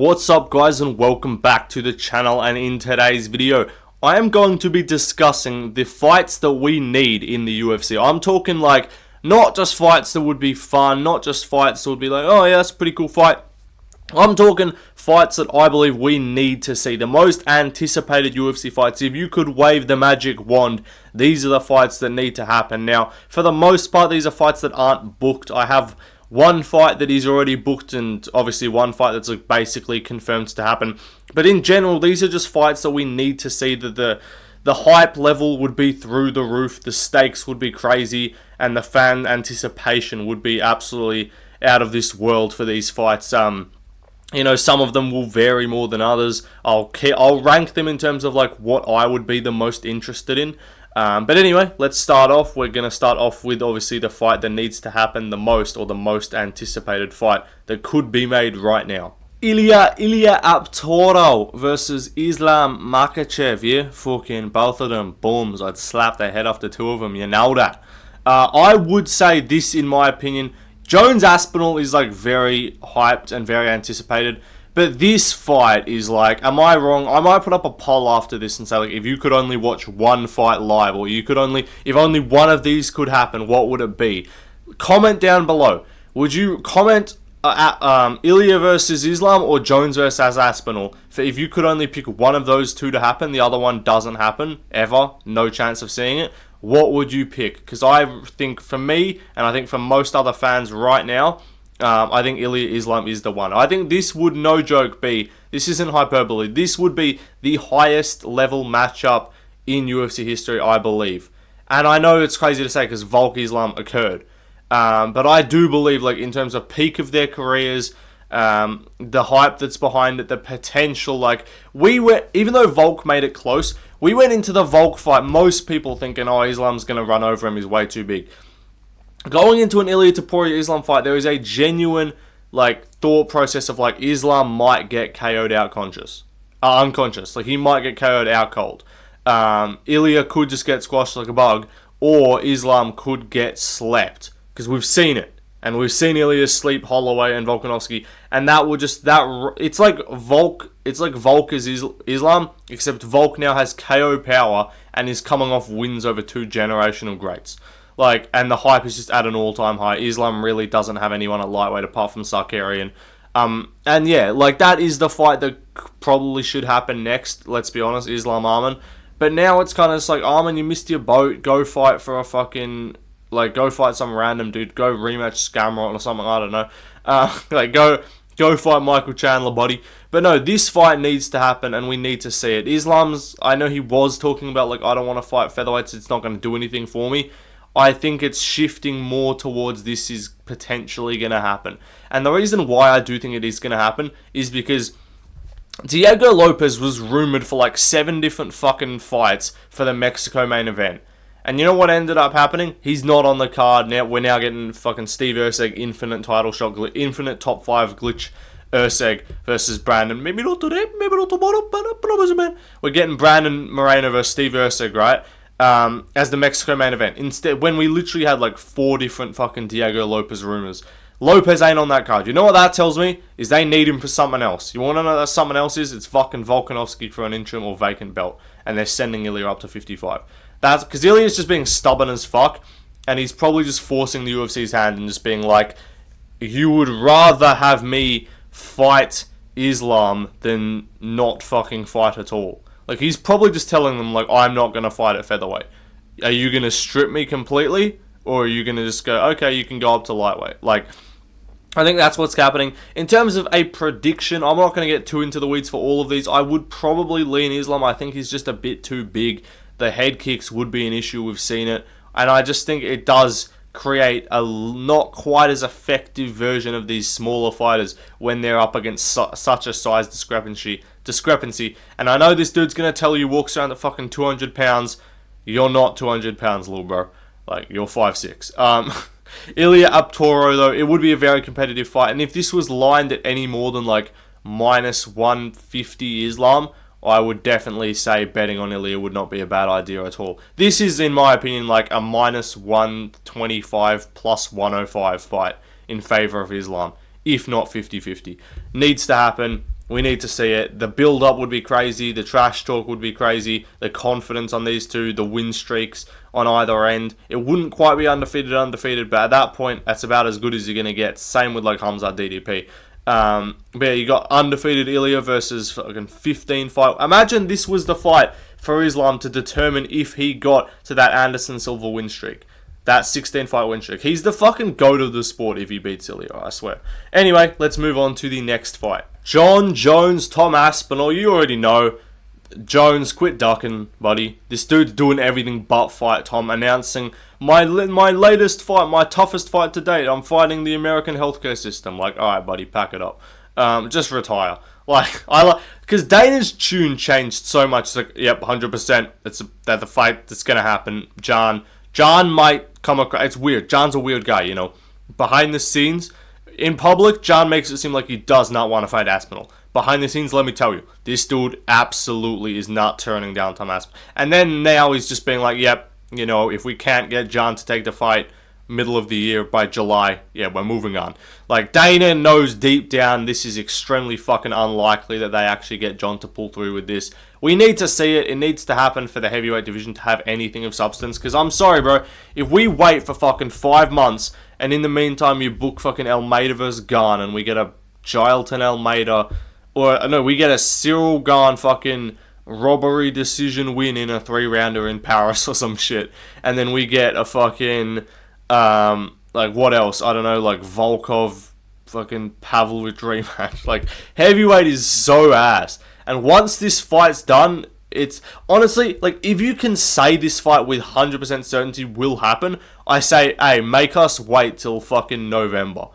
What's up guys, and welcome back to the channel. And in today's video I am going to be discussing the fights that we need in the UFC. I'm talking like not just fights that would be fun, not just fights that would be like, oh yeah, that's a pretty cool fight. I'm talking fights that I believe we need to see. The most anticipated UFC fights. If you could wave the magic wand, these are the fights that need to happen. Now, for the most part, these are fights that aren't booked. I have one fight that is already booked and obviously one fight that's like basically confirmed to happen. But in general, these are just fights that we need to see. That the hype level would be through the roof, the stakes would be crazy, and the fan anticipation would be absolutely out of this world for these fights. You know, some of them will vary more than others. I'll rank them in terms of like what I would be the most interested in. But anyway, let's start off. We're going to start off with obviously the fight that needs to happen the most, or the most anticipated fight that could be made right now. Ilia Aptoro versus Islam Makhachev. Yeah, fucking both of them booms. I'd slap the head off the two of them. You know that. I would say this, in my opinion, Jon Aspinall is like very hyped and very anticipated. But this fight is like, am I wrong? I might put up a poll after this and say, like, if you could only watch one fight live, or you could only, if only one of these could happen, what would it be? Comment down below. Would you comment Ilia versus Islam or Jones versus Aspinall? For if you could only pick one of those two to happen, the other one doesn't happen ever, no chance of seeing it, what would you pick? Because I think for me, and I think for most other fans right now, I think Ilia Islam is the one. I think this would, no joke, be, this isn't hyperbole, this would be the highest level matchup in UFC history, I believe. And I know it's crazy to say because Volk Islam occurred. But I do believe, like, in terms of peak of their careers, the hype that's behind it, the potential, like, even though Volk made it close, we went into the Volk fight, most people thinking, oh, Islam's going to run over him, he's way too big. Going into an Ilia Topuria Islam fight, there is a genuine like thought process of like Islam might get KO'd unconscious. Like he might get KO'd out cold. Ilia could just get squashed like a bug, or Islam could get slept, because we've seen it, and we've seen Ilia sleep Holloway and Volkanovski, and that will just it's like Volk is Islam, except Volk now has KO power and is coming off wins over two generational greats. Like, and the hype is just at an all-time high. Islam really doesn't have anyone at lightweight apart from Sakarian. And yeah, like, that is the fight that probably should happen next, let's be honest, Islam Arman. But now it's kind of just like, Arman, you missed your boat, go fight for a fucking, like, go fight some random dude, go rematch Scamrot or something, I don't know. Like, go fight Michael Chandler, buddy. But no, this fight needs to happen, and we need to see it. Islam's, I know he was talking about, like, I don't want to fight featherweights, it's not going to do anything for me. I think it's shifting more towards this is potentially going to happen. And the reason why I do think it is going to happen is because Diego Lopez was rumored for like 7 different fucking fights for the Mexico main event. And you know what ended up happening? He's not on the card now. We're now getting fucking Steve Erceg infinite title shot, infinite top 5 glitch Erceg versus Brandon. Maybe not today, maybe not tomorrow, but I promise, man. We're getting Brandon Moreno versus Steve Erceg, right? As the Mexico main event. Instead, when we literally had like 4 different fucking Diego Lopez rumors. Lopez ain't on that card. You know what that tells me? Is they need him for something else. You want to know what something else is? It's fucking Volkanovski for an interim or vacant belt. And they're sending Ilia up to 55. That's because Ilia's just being stubborn as fuck. And he's probably just forcing the UFC's hand and just being like, you would rather have me fight Islam than not fucking fight at all. Like, he's probably just telling them, like, I'm not going to fight at featherweight. Are you going to strip me completely? Or are you going to just go, okay, you can go up to lightweight? Like, I think that's what's happening. In terms of a prediction, I'm not going to get too into the weeds for all of these. I would probably lean Islam. I think he's just a bit too big. The head kicks would be an issue. We've seen it. And I just think it does create a not quite as effective version of these smaller fighters when they're up against such a size discrepancy. And I know this dude's gonna tell you walks around at fucking 200 pounds. You're not 200 pounds, little bro. Like, you're 5'6". Ilia Aptoro, though, it would be a very competitive fight. And if this was lined at any more than like minus 150 Islam, I would definitely say betting on Ilia would not be a bad idea at all. This is, in my opinion, like a minus 125 plus 105 fight in favor of Islam, if not 50-50. Needs to happen. We need to see it. The build-up would be crazy. The trash talk would be crazy. The confidence on these two, the win streaks on either end. It wouldn't quite be undefeated, but at that point, that's about as good as you're going to get. Same with like Khamzat DDP. But yeah, you got undefeated Ilia versus fucking 15 fight. Imagine this was the fight for Islam to determine if he got to that Anderson Silva win streak. That 16 fight win streak. He's the fucking goat of the sport if he beats Ilia, I swear. Anyway, let's move on to the next fight. Jon Jones, Tom Aspinall. You already know. Jones, quit ducking, buddy. This dude's doing everything but fight Tom. Announcing my latest fight, my toughest fight to date. I'm fighting the American healthcare system. Like, alright, buddy, pack it up. Just retire. Like, because Dana's tune changed so much. It's like, yep, 100%. That the fight that's gonna happen. John might come across. It's weird. John's a weird guy, you know. Behind the scenes, in public, John makes it seem like he does not want to fight Aspinall. Behind the scenes, let me tell you, this dude absolutely is not turning down Tom Aspinall. And then now he's just being like, yep, you know, if we can't get John to take the fight middle of the year by July, yeah, we're moving on. Like, Dana knows deep down this is extremely fucking unlikely that they actually get John to pull through with this. We need to see it. It needs to happen for the heavyweight division to have anything of substance. Because I'm sorry, bro. If we wait for fucking 5 months and in the meantime you book fucking Almeida versus Gane and we get a Jailton Almeida, or no, we get a Cyril Gane fucking robbery decision win in a 3-rounder in Paris or some shit, and then we get a fucking like what else? I don't know, like Volkov fucking Pavlovich rematch. Like, heavyweight is so ass. And once this fight's done, it's honestly, like, if you can say this fight with 100% certainty will happen, I say, hey, make us wait till fucking November.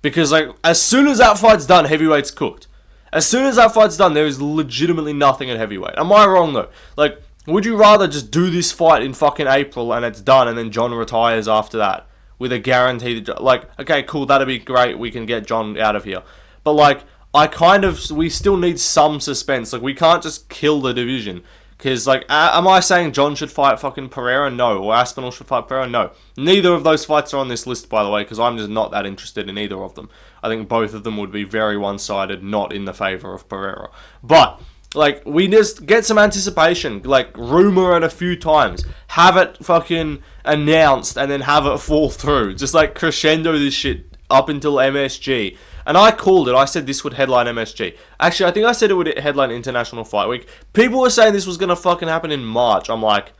Because, like, as soon as that fight's done, heavyweight's cooked. As soon as that fight's done, there is legitimately nothing at heavyweight. Am I wrong, though? Like, would you rather just do this fight in fucking April and it's done and then John retires after that? With a guaranteed, like, okay, cool, that'd be great, we can get John out of here. But, like, we still need some suspense. Like, we can't just kill the division. Because, like, am I saying John should fight fucking Pereira? No. Or Aspinall should fight Pereira? No. Neither of those fights are on this list, by the way, because I'm just not that interested in either of them. I think both of them would be very one-sided, not in the favour of Pereira. But, like, we just get some anticipation. Like, rumour it a few times. Have it fucking announced and then have it fall through. Just, like, crescendo this shit up until MSG. And I called it. I said this would headline MSG. Actually, I think I said it would headline International Fight Week. People were saying this was going to fucking happen in March. I'm like,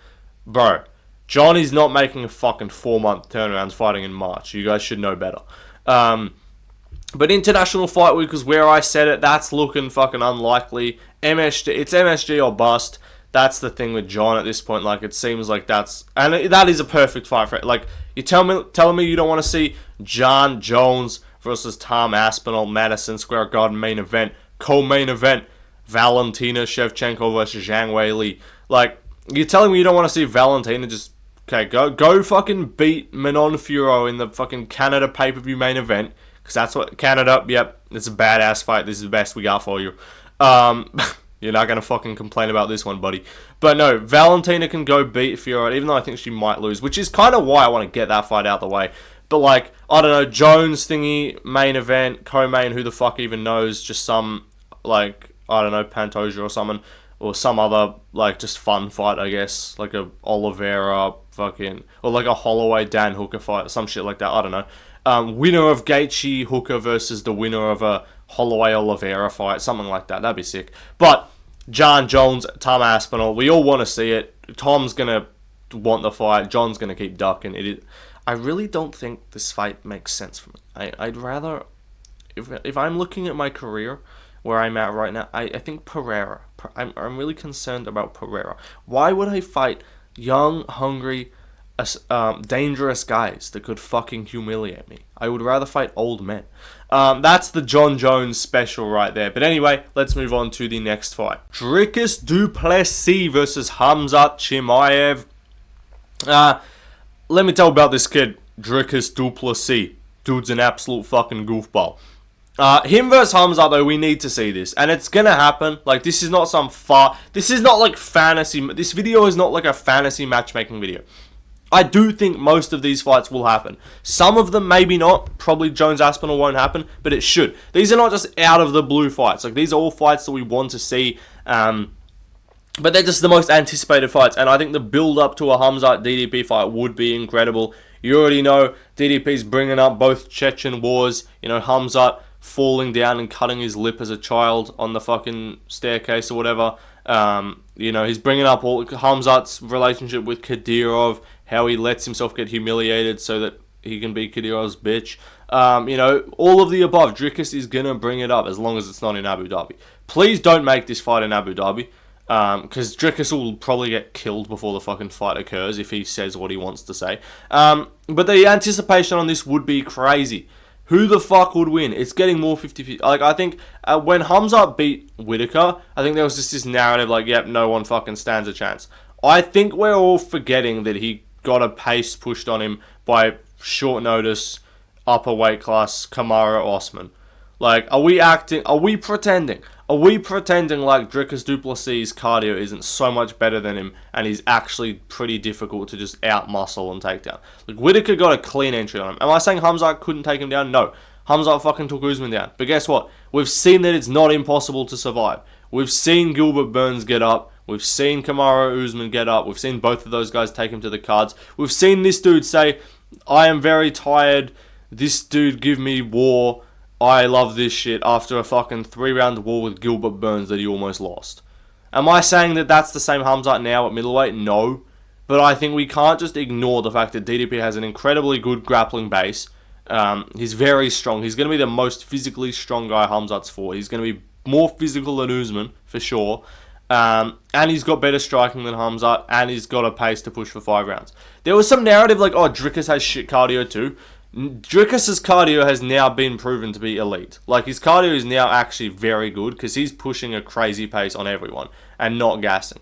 bro, John is not making a fucking 4-month turnarounds fighting in March. You guys should know better. But International Fight Week was where I said it. That's looking fucking unlikely. MSG, it's MSG or bust. That's the thing with John at this point. Like, it seems like that is a perfect fight for it. Like, you telling me you don't want to see Jon Jones versus Tom Aspinall, Madison Square Garden main event, co-main event, Valentina Shevchenko versus Zhang Weili. Like, you're telling me you don't want to see Valentina just, okay, go fucking beat Manon Fiorot in the fucking Canada pay-per-view main event, because that's what, Canada, yep, it's a badass fight, this is the best we got for you. You're not going to fucking complain about this one, buddy. But no, Valentina can go beat Fiorot, even though I think she might lose, which is kind of why I want to get that fight out of the way. But, like, I don't know, Jones thingy, main event, co-main, who the fuck even knows, just some, like, I don't know, Pantoja or something, or some other, like, just fun fight, I guess, like a Oliveira fucking, or like a Holloway Dan Hooker fight, some shit like that, I don't know. Winner of Gaethje Hooker versus the winner of a Holloway Oliveira fight, something like that, that'd be sick. But, Jon Jones, Tom Aspinall, we all want to see it. Tom's gonna want the fight, John's gonna keep ducking. I really don't think this fight makes sense for me. I'd rather, if I'm looking at my career, where I'm at right now, I think Pereira. I'm really concerned about Pereira. Why would I fight young, hungry, dangerous guys that could fucking humiliate me? I would rather fight old men. That's the Jon Jones special right there. But anyway, let's move on to the next fight. Dricus du Plessis versus Khamzat Chimaev. Let me tell you about this kid, Dricus du Plessis. Dude's an absolute fucking goofball. Him versus Khamzat, though, we need to see this. And it's gonna happen. Like, this is not this is not like fantasy. This video is not like a fantasy matchmaking video. I do think most of these fights will happen. Some of them maybe not. Probably Jones Aspinall won't happen, but it should. These are not just out of the blue fights. Like, these are all fights that we want to see. But they're just the most anticipated fights. And I think the build-up to a Khamzat DDP fight would be incredible. You already know DDP's bringing up both Chechen wars. You know, Khamzat falling down and cutting his lip as a child on the fucking staircase or whatever. You know, he's bringing up all Khamzat's relationship with Kadyrov, how he lets himself get humiliated so that he can be Kadyrov's bitch. You know, all of the above. Dricus is going to bring it up as long as it's not in Abu Dhabi. Please don't make this fight in Abu Dhabi. Because Dricus will probably get killed before the fucking fight occurs if he says what he wants to say. But the anticipation on this would be crazy. Who the fuck would win? It's getting more 50-50. Like, I think when Khamzat beat Whittaker, I think there was just this narrative like, yep, no one fucking stands a chance. I think we're all forgetting that he got a pace pushed on him by short notice, upper weight class, Kamaru Usman. Like, are we pretending? Are we pretending like Dricus du Plessis' cardio isn't so much better than him and he's actually pretty difficult to just out-muscle and take down? Like, Whittaker got a clean entry on him. Am I saying Khamzat couldn't take him down? No. Khamzat fucking took Usman down. But guess what? We've seen that it's not impossible to survive. We've seen Gilbert Burns get up. We've seen Kamaru Usman get up. We've seen both of those guys take him to the cards. We've seen this dude say, I am very tired. This dude give me war. I love this shit after a fucking 3-round war with Gilbert Burns that he almost lost. Am I saying that that's the same Khamzat now at middleweight? No. But I think we can't just ignore the fact that DDP has an incredibly good grappling base. He's very strong. He's going to be the most physically strong guy Khamzat's fought. He's going to be more physical than Usman, for sure. And he's got better striking than Khamzat. And he's got a pace to push for 5 rounds. There was some narrative like, oh, Dricus has shit cardio too. Dricus' cardio has now been proven to be elite. Like, his cardio is now actually very good because he's pushing a crazy pace on everyone and not gassing.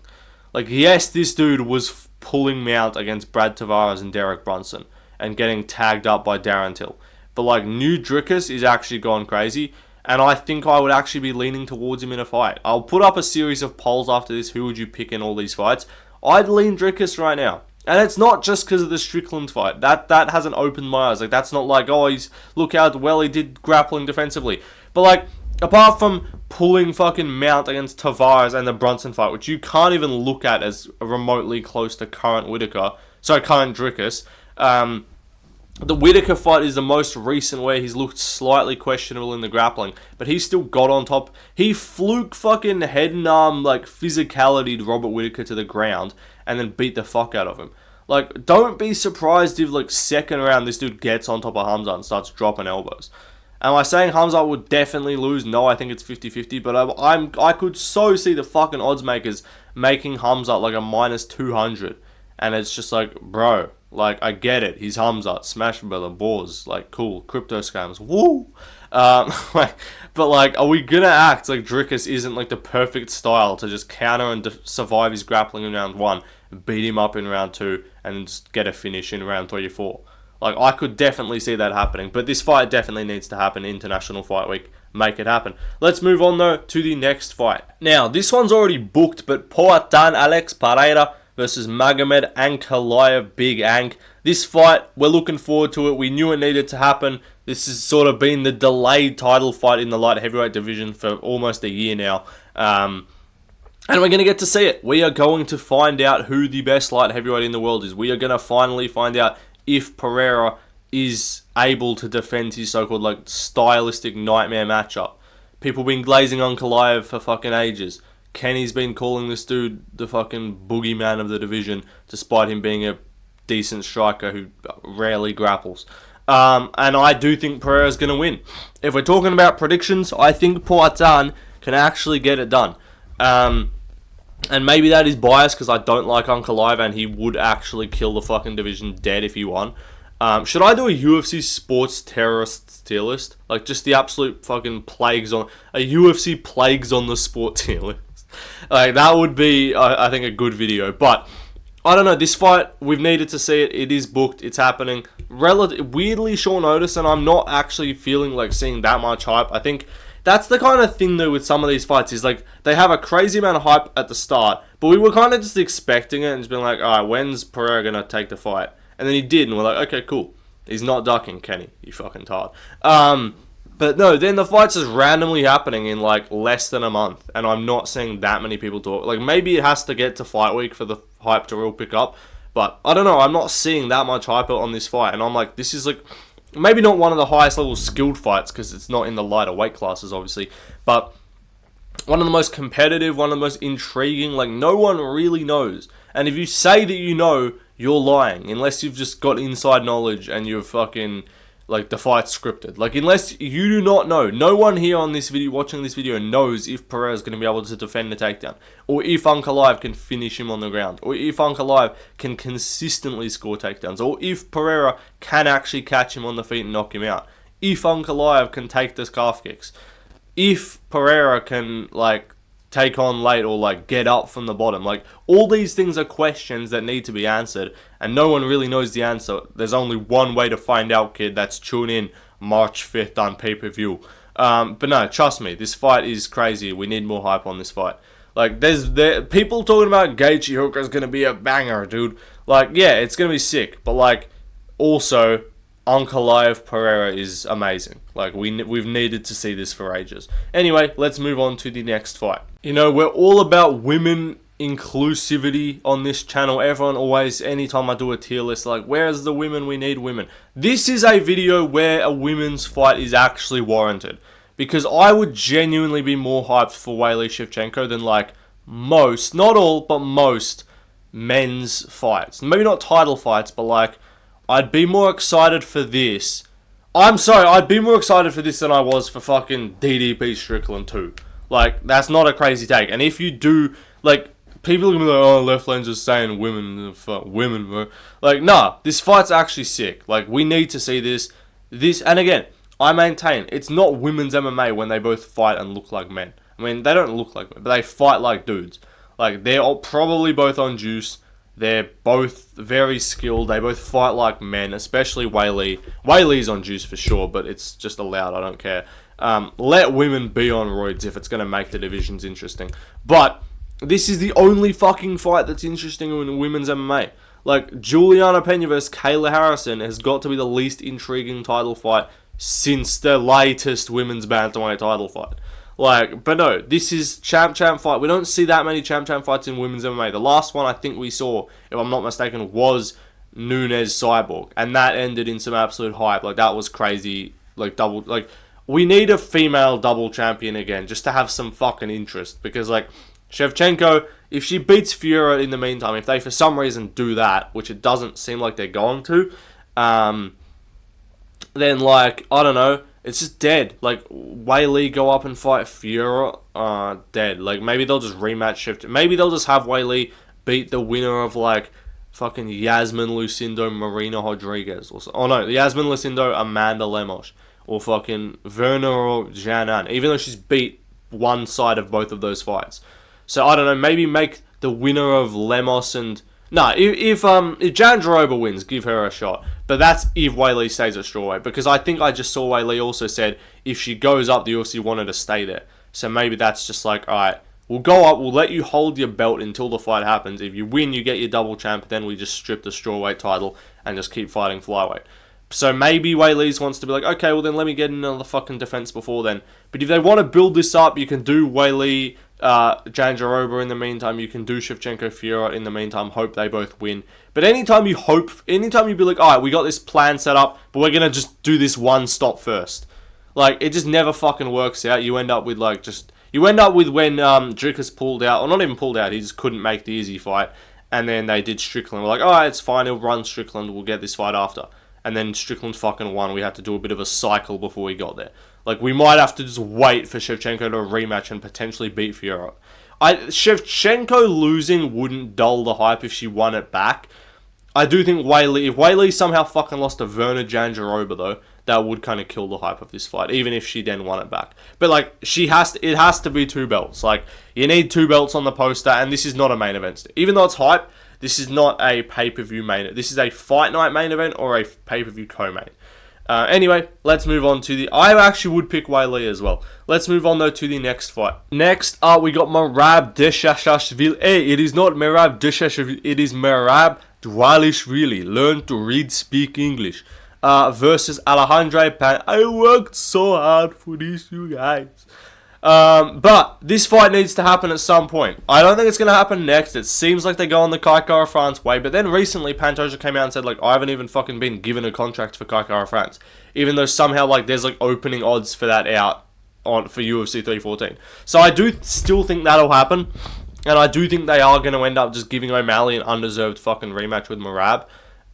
Like, yes, this dude was pulling mount against Brad Tavares and Derek Brunson and getting tagged up by Darren Till. But, like, new Dricus is actually gone crazy, and I think I would actually be leaning towards him in a fight. I'll put up a series of polls after this. Who would you pick in all these fights? I'd lean Dricus right now. And it's not just because of the Strickland fight. That hasn't opened my eyes. Like, that's not like, oh, look how well he did grappling defensively. But, like, apart from pulling fucking mount against Tavares and the Brunson fight, which you can't even look at as remotely close to current Dricus, the Whittaker fight is the most recent where he's looked slightly questionable in the grappling, but he still got on top. He fluke fucking head and arm, like, physicality Robert Whittaker to the ground and then beat the fuck out of him. Like, don't be surprised if, like, second round this dude gets on top of Khamzat and starts dropping elbows. Am I saying Khamzat would definitely lose? No, I think it's 50-50, but I could so see the fucking odds makers making Khamzat like a minus 200. And it's just like, bro, like, I get it. He's Khamzat, smash brother, boars, like, cool, crypto scams, woo! But, like, are we gonna act like Dricus isn't, like, the perfect style to just counter and survive his grappling in round 1, beat him up in round 2, and just get a finish in round 3 or 4? Like, I could definitely see that happening, but this fight definitely needs to happen. International Fight Week, make it happen. Let's move on, though, to the next fight. Now, this one's already booked, but Poatan Alex Pereira versus Magomed Ankalaev Big Ank. This fight, we're looking forward to it. We knew it needed to happen. This has sort of been the delayed title fight in the light heavyweight division for almost a year now. And we're going to get to see it. We are going to find out who the best light heavyweight in the world is. We are going to finally find out if Pereira is able to defend his so-called, like, stylistic nightmare matchup. People been glazing on Ankalaev for fucking ages. Kenny's been calling this dude the fucking boogeyman of the division, despite him being a decent striker who rarely grapples. And I do think Pereira's going to win. If we're talking about predictions, I think Poatan can actually get it done. And maybe that is biased because I don't like Ankalaev and he would actually kill the fucking division dead if he won. Should I do a UFC sports terrorist tier list? Like, just the absolute fucking plagues on... A UFC plagues on the sport tier list. Like, that would be, I think, a good video. But, I don't know, this fight, we've needed to see it. It is booked. It's happening. Weirdly short notice, and I'm not actually feeling like seeing that much hype. I think that's the kind of thing, though, with some of these fights, is like, they have a crazy amount of hype at the start, but we were kind of just expecting it and just being like, alright, when's Pereira going to take the fight? And then he did, and we're like, okay, cool. He's not ducking, Kenny. You fucking tard. But no, then the fight's just randomly happening in like less than a month, and I'm not seeing that many people talk. Like, maybe it has to get to fight week for the hype to real pick up, but I don't know, I'm not seeing that much hype on this fight, and I'm like, this is like, maybe not one of the highest level skilled fights, because it's not in the lighter weight classes, obviously, but one of the most competitive, one of the most intriguing, like, no one really knows. And if you say that you know, you're lying, unless you've just got inside knowledge and you're fucking, like, the fight's scripted. Like, unless you do not know, no one here on this video, watching this video, knows if Pereira is going to be able to defend the takedown, or if Ankalaev can finish him on the ground, or if Ankalaev can consistently score takedowns, or if Pereira can actually catch him on the feet and knock him out, if Ankalaev can take the calf kicks, if Pereira can, like, take on late or, like, get up from the bottom. Like, all these things are questions that need to be answered, and no one really knows the answer. There's only one way to find out, kid. That's tune in March 5th on pay-per-view. But no, trust me, this fight is crazy. We need more hype on this fight. Like, there's people talking about Gaethje Hooker's gonna be a banger, dude. Like, yeah, it's gonna be sick, but, like, also Ankalaev Pereira is amazing. Like, we've needed to see this for ages. Anyway, let's move on to the next fight. You know, we're all about women inclusivity on this channel. Everyone always, anytime I do a tier list, like, where's the women? We need women. This is a video where a women's fight is actually warranted. Because I would genuinely be more hyped for Weili Shevchenko than, like, most, not all, but most men's fights. Maybe not title fights, but, like, I'd be more excited for this. I'm sorry, I'd be more excited for this than I was for fucking DDP Strickland 2. Like, that's not a crazy take. And if you do, like, people are gonna be like, oh, left lane's just saying women, fuck, women, bro. Like, nah, this fight's actually sick. Like, we need to see this. And again, I maintain, it's not women's MMA when they both fight and look like men. I mean, they don't look like men, but they fight like dudes. Like, they're all probably both on juice. They're both very skilled. They both fight like men, especially Weili. Weili's on juice for sure, but it's just allowed. I don't care. Let women be on roids if it's going to make the divisions interesting. But this is the only fucking fight that's interesting in women's MMA. Like, Juliana Pena vs. Kayla Harrison has got to be the least intriguing title fight since the latest women's bantamweight title fight. Like, but no, this is champ fight. We don't see that many champ fights in women's MMA. The last one I think we saw, if I'm not mistaken, was Nunes Cyborg, and that ended in some absolute hype. Like, that was crazy. Like, we need a female double champion again, just to have some fucking interest. Because, like, Shevchenko, if she beats Fiora in the meantime, if they for some reason do that, which it doesn't seem like they're going to, then, like, I don't know, it's just dead. Like, Weili go up and fight Fiora, dead. Like, maybe they'll just rematch Shevchenko. Maybe they'll just have Weili beat the winner of, like, fucking Yasmin Lucindo, Marina Rodriguez. Or so. Oh, no, Yasmin Lucindo, Amanda Lemos. Or fucking Verna or Janan. Even though she's beat one side of both of those fights. So, I don't know, maybe make the winner of Lemos and... Nah, if Jan Jaroba wins, give her a shot. But that's if Weili stays at strawweight. Because I think I just saw Weili also said if she goes up, the UFC want her to stay there. So maybe that's just like, alright, we'll go up, we'll let you hold your belt until the fight happens. If you win, you get your double champ. Then we just strip the strawweight title and just keep fighting flyweight. So maybe Weili wants to be like, okay, well then let me get another fucking defense before then. But if they want to build this up, you can do Weili... Jan Jaroba in the meantime, you can do Shevchenko Fiora in the meantime, hope they both win. But anytime you be like, alright, we got this plan set up, but we're gonna just do this one stop first. Like, it just never fucking works out. You end up with when Dricus pulled out, or not even pulled out, he just couldn't make the easy fight, and then they did Strickland. We're like, alright, it's fine, he'll run Strickland, we'll get this fight after. And then Strickland fucking won. We had to do a bit of a cycle before we got there. Like, we might have to just wait for Shevchenko to rematch and potentially beat Fiora. Shevchenko losing wouldn't dull the hype if she won it back. I do think if Weili somehow fucking lost to Verna Jandiroba though, that would kind of kill the hype of this fight, even if she then won it back. But, like, it has to be 2 belts. Like, you need 2 belts on the poster, and this is not a main event. Even though it's hype, this is not a pay-per-view main event. This is a fight night main event or a pay-per-view co-main. Anyway, let's move on to the... I actually would pick Weili as well. Let's move on, though, to the next fight. Next up, we got Merab Dvalishvili. Hey, it is not Merab Dvalishvili. It is Merab Dvalishvili. Learn to read, speak English. Versus Alejandro Pan. I worked so hard for this, you guys. But this fight needs to happen at some point. I don't think it's going to happen next. It seems like they go on the Kai Kara France way. But then recently, Pantoja came out and said, like, I haven't even fucking been given a contract for Kai Kara France. Even though somehow, like, there's, like, opening odds for that out for UFC 314. So I do still think that'll happen. And I do think they are going to end up just giving O'Malley an undeserved fucking rematch with Merab.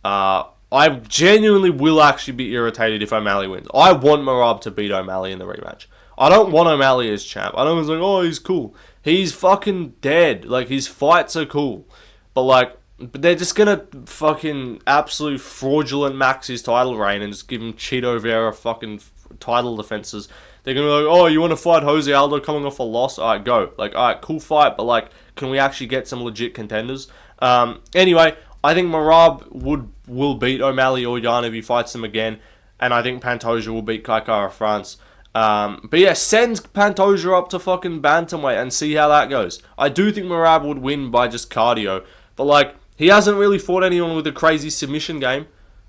I genuinely will actually be irritated if O'Malley wins. I want Merab to beat O'Malley in the rematch. I don't want O'Malley as champ. I know it's like, oh, he's cool. He's fucking dead. Like, his fights are cool. But they're just gonna fucking absolute fraudulent max his title reign and just give him Cheeto Vera fucking title defenses. They're gonna be like, oh, you want to fight Jose Aldo coming off a loss? Alright, go. Like, alright, cool fight, but like, can we actually get some legit contenders? Anyway, I think Merab will beat O'Malley or Jan if he fights them again. And I think Pantoja will beat Kai Kara France. But yeah, send Pantoja up to fucking bantamweight and see how that goes. I do think Merab would win by just cardio, but like, he hasn't really fought anyone with a crazy submission game.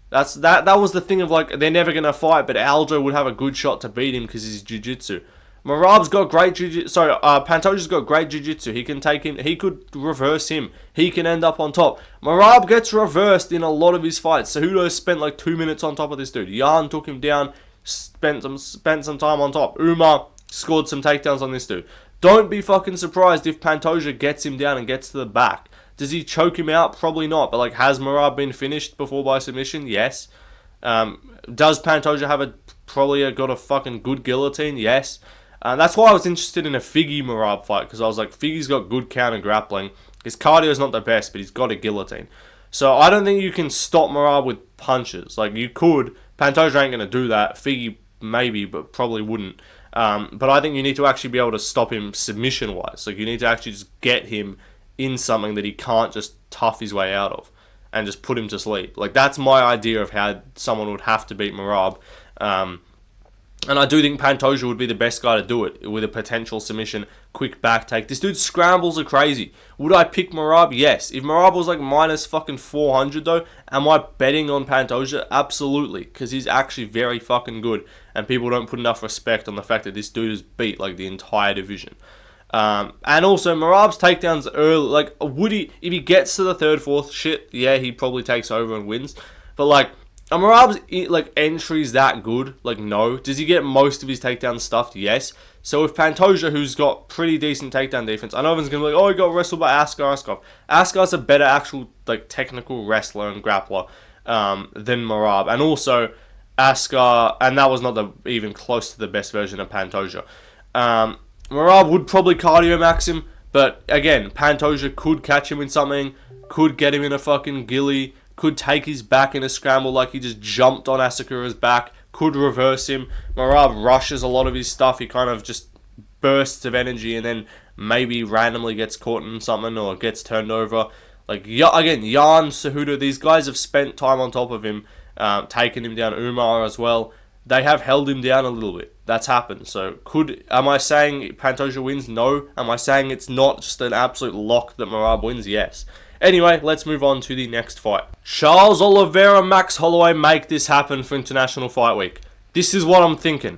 That was the thing of like, they're never gonna fight, but Aldo would have a good shot to beat him because he's jiu-jitsu. Merab's got great jiu-jitsu. Sorry, Pantoja's got great jiu-jitsu. He can take him. He could reverse him. He can end up on top. Merab gets reversed in a lot of his fights. Cejudo spent like 2 minutes on top of this dude. Jan took him down. Spent some time on top. Umar scored some takedowns on this dude. Don't be fucking surprised if Pantoja gets him down and gets to the back. Does he choke him out? Probably not. But like, has Merab been finished before by submission? Yes. Does Pantoja have probably got a fucking good guillotine? Yes. That's why I was interested in a Figgy Merab fight, because I was like, Figgy's got good counter grappling. His cardio is not the best, but he's got a guillotine. So I don't think you can stop Merab with punches. Like, you could. Pantoja ain't going to do that. Figgy maybe, but probably wouldn't. But I think you need to actually be able to stop him submission-wise. Like, you need to actually just get him in something that he can't just tough his way out of and just put him to sleep. Like, that's my idea of how someone would have to beat Merab. And I do think Pantoja would be the best guy to do it with a potential submission, quick back take. This dude's scrambles are crazy. Would I pick Merab? Yes. If Merab was like minus fucking 400 though, am I betting on Pantoja? Absolutely, because he's actually very fucking good, and people don't put enough respect on the fact that this dude has beat like the entire division. And also Merab's takedowns early, like, would he, if he gets to the third, fourth shit, yeah, he probably takes over and wins. But like, are Merab's like entries that good? Like, no. Does he get most of his takedowns stuffed? Yes. So if Pantoja, who's got pretty decent takedown defense, I know everyone's gonna be like, oh, he got wrestled by Askar. Askar's a better actual like technical wrestler and grappler than Merab, and also Askar, and that was not even close to the best version of Pantoja. Merab would probably cardio max him, but again, Pantoja could catch him in something, could get him in a fucking gilly, could take his back in a scramble like he just jumped on Asakura's back, could reverse him. Merab rushes a lot of his stuff. He kind of just bursts of energy and then maybe randomly gets caught in something or gets turned over. Like, again, Jan, Cejudo, these guys have spent time on top of him, taken him down. Umar as well. They have held him down a little bit. That's happened. So, am I saying Pantoja wins? No. Am I saying it's not just an absolute lock that Merab wins? Yes. Anyway, let's move on to the next fight. Charles Oliveira, Max Holloway, make this happen for International Fight Week. This is what I'm thinking.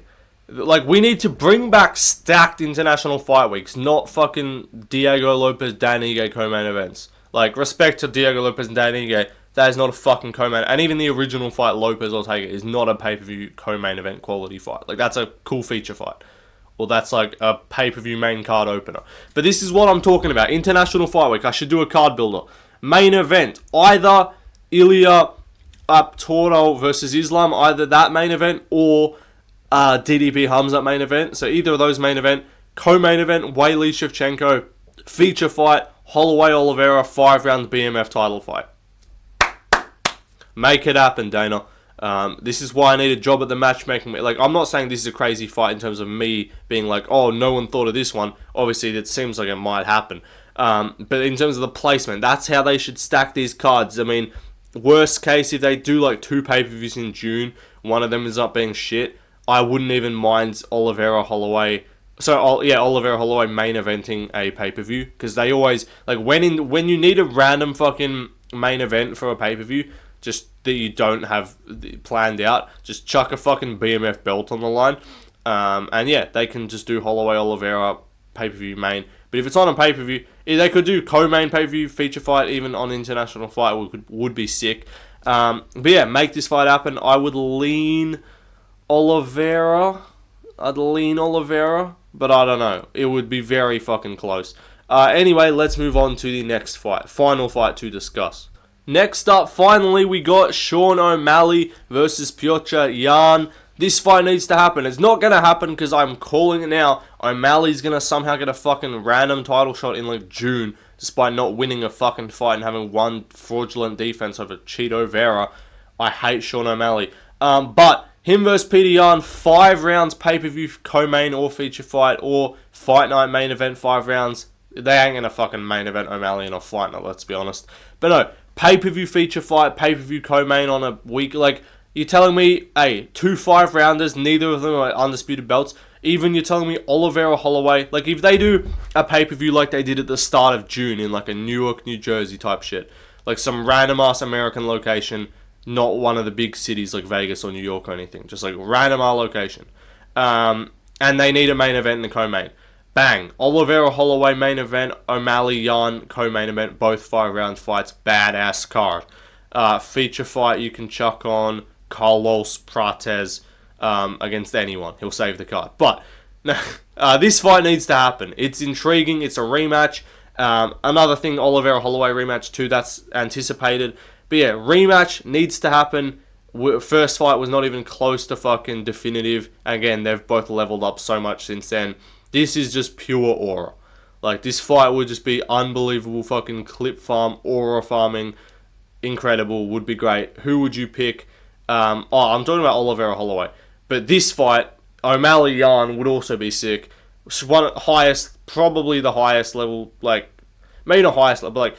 Like, we need to bring back stacked International Fight Weeks, not fucking Diego Lopez, Dan Ige co-main events. Like, respect to Diego Lopez and Dan Ige, that is not a fucking co-main. And even the original fight, Lopez Ortega, is not a pay-per-view co-main event quality fight. Like, that's a cool feature fight. Or that's like a pay-per-view main card opener. But this is what I'm talking about. International Fight Week. I should do a card builder. Main event. Either Ilia Toro versus Islam. Either that main event or DDP Khamzat main event. So either of those main event. Co-main event. Weili Shevchenko. Feature fight. Holloway Oliveira. 5-round BMF title fight. Make it happen, Dana. This is why I need a job at the matchmaking. Like, I'm not saying this is a crazy fight in terms of me being like, oh, no one thought of this one. Obviously, it seems like it might happen. But in terms of the placement, that's how they should stack these cards. I mean, worst case, if they do like 2 pay-per-views in June, one of them ends up being shit, I wouldn't even mind Oliveira Holloway. So yeah, Oliveira Holloway main eventing a pay-per-view, because they always like when you need a random fucking main event for a pay-per-view, just that you don't have planned out, just chuck a fucking BMF belt on the line, and yeah, they can just do Holloway Oliveira pay-per-view main. But if it's on a pay-per-view, they could do co-main pay-per-view feature fight even on International Fight, would be sick. But yeah, make this fight happen. I would lean Oliveira. But I don't know. It would be very fucking close. Anyway, let's move on to the next fight. Final fight to discuss. Next up, finally, we got Sean O'Malley versus Petr Yan. This fight needs to happen. It's not going to happen because I'm calling it now. O'Malley's going to somehow get a fucking random title shot in like June, despite not winning a fucking fight and having one fraudulent defense over Chito Vera. I hate Sean O'Malley. But him versus Petr Yan, 5 rounds pay-per-view co-main or feature fight or fight night main event, 5 rounds. They ain't going to fucking main event O'Malley in a fight night, let's be honest. But no, pay-per-view feature fight, pay-per-view co-main on a week, like, you're telling me, hey, 2 5-rounders, neither of them are undisputed belts. Even you're telling me Oliveira Holloway, like if they do a pay-per-view like they did at the start of June in like a Newark, New Jersey type shit, like some random ass American location, not one of the big cities like Vegas or New York or anything, just like random ass location, and they need a main event and a co-main. Bang, Oliveira Holloway main event, O'Malley Yan co-main event, both 5-round fights, badass card. Feature fight you can chuck on Carlos Prates against anyone. He'll save the card. But this fight needs to happen. It's intriguing. It's a rematch. Another thing, Oliveira Holloway rematch too. That's anticipated. But yeah, rematch needs to happen. First fight was not even close to fucking definitive. Again, they've both leveled up so much since then. This is just pure aura. Like, this fight would just be unbelievable fucking clip farm, aura farming. Incredible. Would be great. Who would you pick? I'm talking about Oliveira Holloway. But this fight, O'Malley Yan would also be sick. Probably the highest level, like, maybe not highest level, but like,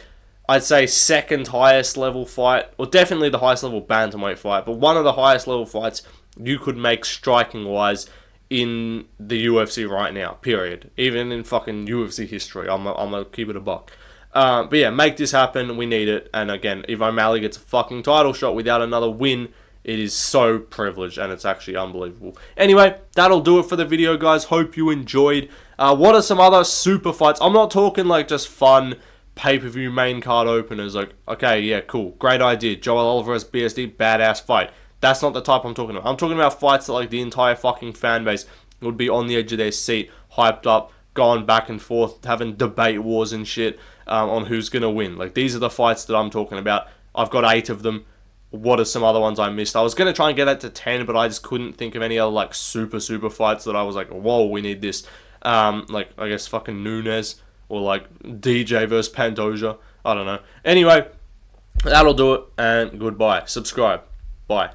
I'd say second highest level fight, or definitely the highest level bantamweight fight, but one of the highest level fights you could make striking wise in the UFC right now, period. Even in fucking UFC history, I'm gonna keep it a buck. But yeah, make this happen, we need it, and again, if O'Malley gets a fucking title shot without another win, it is so privileged, and it's actually unbelievable. Anyway, that'll do it for the video, guys. Hope you enjoyed. What are some other super fights? I'm not talking like just fun pay-per-view main card openers. Like, okay, yeah, cool, great idea. Joel Alvarez, BSD, badass fight. That's not the type I'm talking about. I'm talking about fights that like the entire fucking fan base would be on the edge of their seat, hyped up, going back and forth, having debate wars and shit on who's going to win. Like, these are the fights that I'm talking about. I've got 8 of them. What are some other ones I missed? I was going to try and get that to 10, but I just couldn't think of any other, like, super fights that I was like, whoa, we need this. Like, I guess fucking Nunes, or, like, DJ versus Pantoja. I don't know. Anyway, that'll do it, and goodbye. Subscribe. Bye.